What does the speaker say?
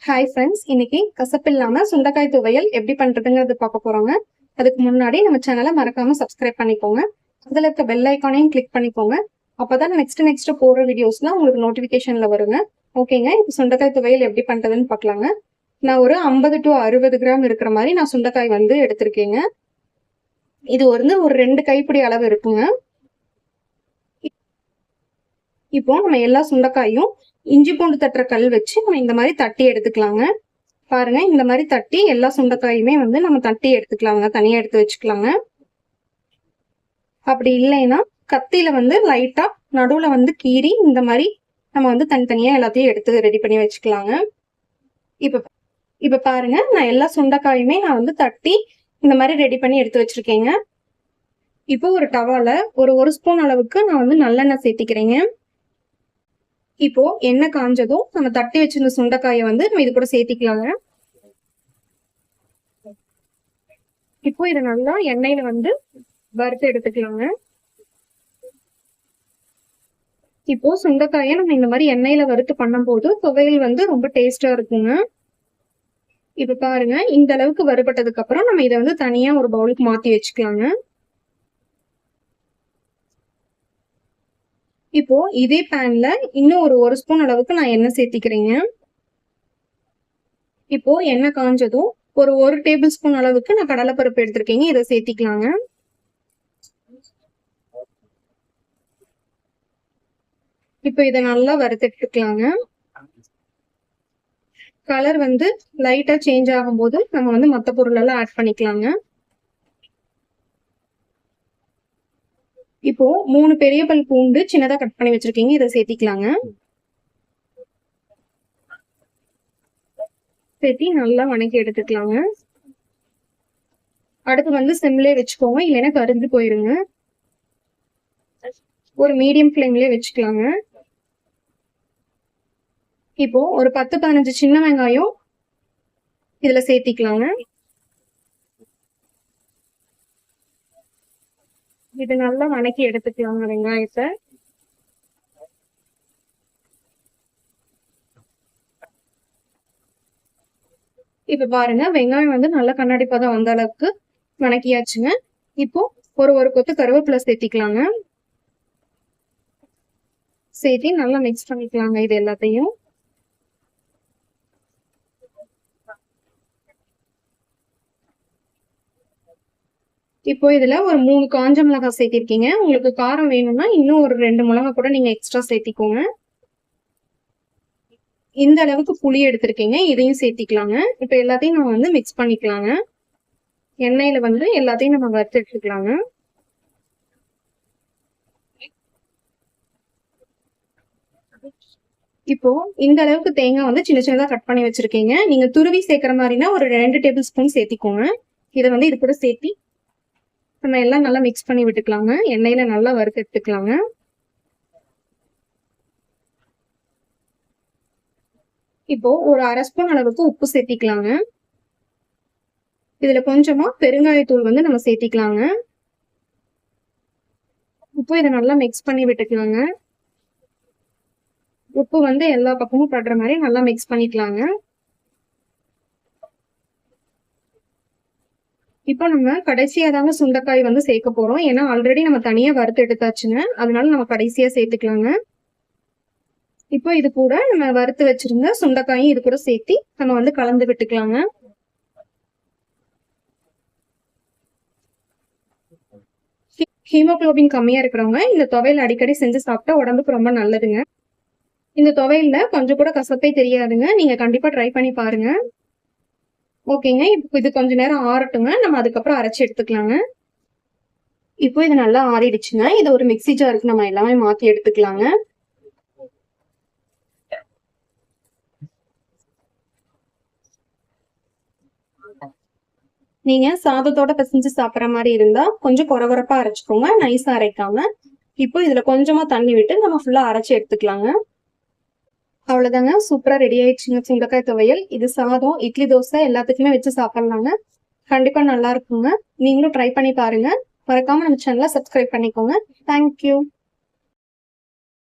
Hi friends, இன்னைக்கு கசப்பில்லாம சுண்டைக்காய் துவையல் எப்படி பண்றதுங்கிறது பார்க்க போறோங்க. அதுக்கு முன்னாடி நம்ம சேனலை மறக்காம சப்ஸ்கிரைப் பண்ணிக்கோங்க. அதுல இருக்க பெல் ஐக்கானையும் கிளிக் பண்ணிக்கோங்க. அப்பதான் நெக்ஸ்ட் போடுற வீடியோஸ்லாம் உங்களுக்கு நோட்டிபிகேஷன்ல வருங்க. ஓகேங்க, இப்போ சுண்டைக்காய் துவையல் எப்படி பண்றதுன்னு பார்க்கலாங்க. நான் ஒரு 50 to 60 கிராம் இருக்கிற மாதிரி நான் சுண்டைக்காய் வந்து எடுத்திருக்கேங்க. இது வந்து ஒரு 2 கைப்பிடி அளவு இருக்குங்க. இப்போ நம்ம எல்லா சுண்டைக்காயும் இஞ்சி பூண்டு தட்டுற கல் வச்சு நம்ம இந்த மாதிரி தட்டி எடுத்துக்கலாங்க. பாருங்க, இந்த மாதிரி தட்டி எல்லா சுண்டைக்காயுமே வந்து நம்ம தட்டி எடுத்துக்கலாங்க, தனியா எடுத்து வச்சுக்கலாங்க. அப்படி இல்லைன்னா கத்தியில வந்து லைட்டா நடுவுல வந்து கீறி இந்த மாதிரி நம்ம வந்து தனித்தனியா எல்லாத்தையும் எடுத்து ரெடி பண்ணி வச்சுக்கலாங்க. இப்ப பாருங்க, நான் எல்லா சுண்டைக்காயுமே நான் வந்து தட்டி இந்த மாதிரி ரெடி பண்ணி எடுத்து வச்சிருக்கேங்க. இப்போ ஒரு டவால ஒரு ஸ்பூன் அளவுக்கு நான் வந்து நல்லெண்ணெய் சேர்த்திக்கிறேங்க. இப்போ எண்ணெய் காஞ்சதும் நம்ம தட்டி வச்சிருந்த சுண்டைக்காயை வந்து நம்ம இது கூட சேர்த்திக்கலாங்க. இப்போ இதை நல்லா எண்ணெயில வந்து வறுத்து எடுத்துக்கலாங்க. இப்போ சுண்டைக்காயை நம்ம இந்த மாதிரி எண்ணெயில வறுத்து பண்ணும்போது துவையல் வந்து ரொம்ப டேஸ்டா இருக்குங்க. இப்ப பாருங்க, இந்த அளவுக்கு வறுபட்டதுக்கு அப்புறம் நம்ம இதை வந்து தனியா ஒரு பவுலுக்கு மாத்தி வச்சுக்கலாங்க. இப்போ இதே பேன்ல இன்னும் ஒரு ஸ்பூன் அளவுக்கு நான் எண்ணெய் சேர்த்திக்கிறேங்க. இப்போ எண்ணெய் காஞ்சதும் ஒரு டேபிள் ஸ்பூன் அளவுக்கு நான் கடலைப்பருப்பு எடுத்திருக்கேங்க, இதை சேர்த்திக்கலாங்க. இப்போ இதை நல்லா வறுத்துக்கலாங்க. கலர் வந்து லைட்டா சேஞ்ச் ஆகும்போது நம்ம வந்து மற்ற பொருள் எல்லாம் ஆட் பண்ணிக்கலாங்க. இப்போ 3 பெரிய பல் பூண்டு சின்னதா கட் பண்ணி வச்சிருக்கீங்க, இதை சேர்த்திக்கலாங்க. சேர்த்தி நல்லா வணக்கி எடுத்துக்கலாங்க. அடுத்து வந்து சிம்லே வச்சுக்கோங்க, இல்லைன்னா கரிஞ்சு போயிருங்க. ஒரு மீடியம் ஃப்ளேம்லயே வச்சுக்கலாங்க. இப்போ ஒரு 10-15 சின்ன வெங்காயம் இதுல சேர்த்திக்கலாங்க. இது நல்லா வணக்கி எடுத்துக்கலாங்க வெங்காயத்தை. இப்ப பாருங்க, வெங்காயம் வந்து நல்லா கண்ணாடி பதம் வந்த அளவுக்கு வணக்கியாச்சுங்க. இப்போ ஒரு கொத்து கருவேப்பிலை சேர்த்திக்கலாங்க. சேர்த்தி நல்லா மிக்ஸ் பண்ணிக்கலாங்க இது எல்லாத்தையும். இப்போ இதுல ஒரு 3 காஞ்ச மிளகாய் சேர்த்திருக்கீங்க. உங்களுக்கு காரம் வேணும்னா இன்னும் ஒரு 2 மிளகாய் கூட நீங்க எக்ஸ்ட்ரா சேர்த்திக்கோங்க. இந்த அளவுக்கு புளி எடுத்திருக்கீங்க, இதையும் சேர்த்திக்கலாங்க. இப்ப எல்லாத்தையும் நம்ம வந்து மிக்ஸ் பண்ணிக்கலாங்க. எண்ணெயில வந்து எல்லாத்தையும் நம்ம வறுத்து எடுத்துக்கலாங்க. இப்போ இந்த அளவுக்கு தேங்காய் வந்து சின்ன சின்னதா கட் பண்ணி வச்சிருக்கீங்க. நீங்க துருவி சேர்க்கிற மாதிரினா ஒரு 2 டேபிள் ஸ்பூன் சேர்த்திக்கோங்க. இதை வந்து இது கூட சேர்த்தி நம்ம எல்லாம் நல்லா மிக்ஸ் பண்ணி விட்டுக்கலாங்க. எண்ணெயில நல்லா வறுத்து எடுத்துக்கலாங்க. இப்போ ஒரு 1/2 ஸ்பூன் அளவுக்கு உப்பு சேர்த்திக்கலாங்க. இதுல கொஞ்சமா பெருங்காயத்தூள் வந்து நம்ம சேர்த்திக்கலாங்க. இப்போ இதை நல்லா மிக்ஸ் பண்ணி விட்டுக்கலாங்க. உப்பு வந்து எல்லா பக்கமும் படுற மாதிரி நல்லா மிக்ஸ் பண்ணிக்கலாங்க. இப்போ நம்ம கடைசியா தாங்க சுண்டைக்காய் வந்து சேர்க்க போறோம். ஏன்னா ஆல்ரெடி நம்ம தனியா வறுத்து எடுத்தாச்சுங்க, அதனால நம்ம கடைசியா சேர்த்துக்கலாங்க. இப்போ இது கூட நம்ம வறுத்து வச்சிருந்த சுண்டைக்காயும் இது கூட சேர்த்து நம்ம வந்து கலந்து விட்டுக்கலாங்க. ஹீமோகுளோபின் கம்மியா இருக்கிறவங்க இந்த துவையல் அடிக்கடி செஞ்சு சாப்பிட்டா உடம்புக்கு ரொம்ப நல்லதுங்க. இந்த துவையல்ல கொஞ்சம் கூட கசப்பே தெரியாதுங்க. நீங்க கண்டிப்பா ட்ரை பண்ணி பாருங்க. ஓகேங்க, இப்போ இது கொஞ்ச நேரம் ஆறட்டுங்க, நம்ம அதுக்கப்புறம் அரைச்சி எடுத்துக்கலாங்க. இப்போ இது நல்லா ஆறிடுச்சுங்க. இதை ஒரு மிக்ஸி ஜாருக்கு நம்ம எல்லாமே மாத்தி எடுத்துக்கலாங்க. நீங்க சாதத்தோட பிசைஞ்சு சாப்பிட்ற மாதிரி இருந்தா கொஞ்சம் கொரகொரப்பா அரைச்சுக்கோங்க, நைஸா அரைக்காம. இப்போ இதுல கொஞ்சமா தண்ணி விட்டு நம்ம ஃபுல்லா அரைச்சி எடுத்துக்கலாங்க. அவ்வளவுதாங்க, சூப்பரா ரெடி ஆயிடுச்சுங்க சுண்டைக்காய் துவையல். இது சாதம், இட்லி, தோசை எல்லாத்துக்குமே வச்சு சாப்பிடலாங்க. கண்டிப்பா நல்லா இருக்குங்க. நீங்களும் ட்ரை பண்ணி பாருங்க. மறக்காம நம்ம சேனலை சப்ஸ்கிரைப் பண்ணிக்கோங்க. தேங்க்யூ.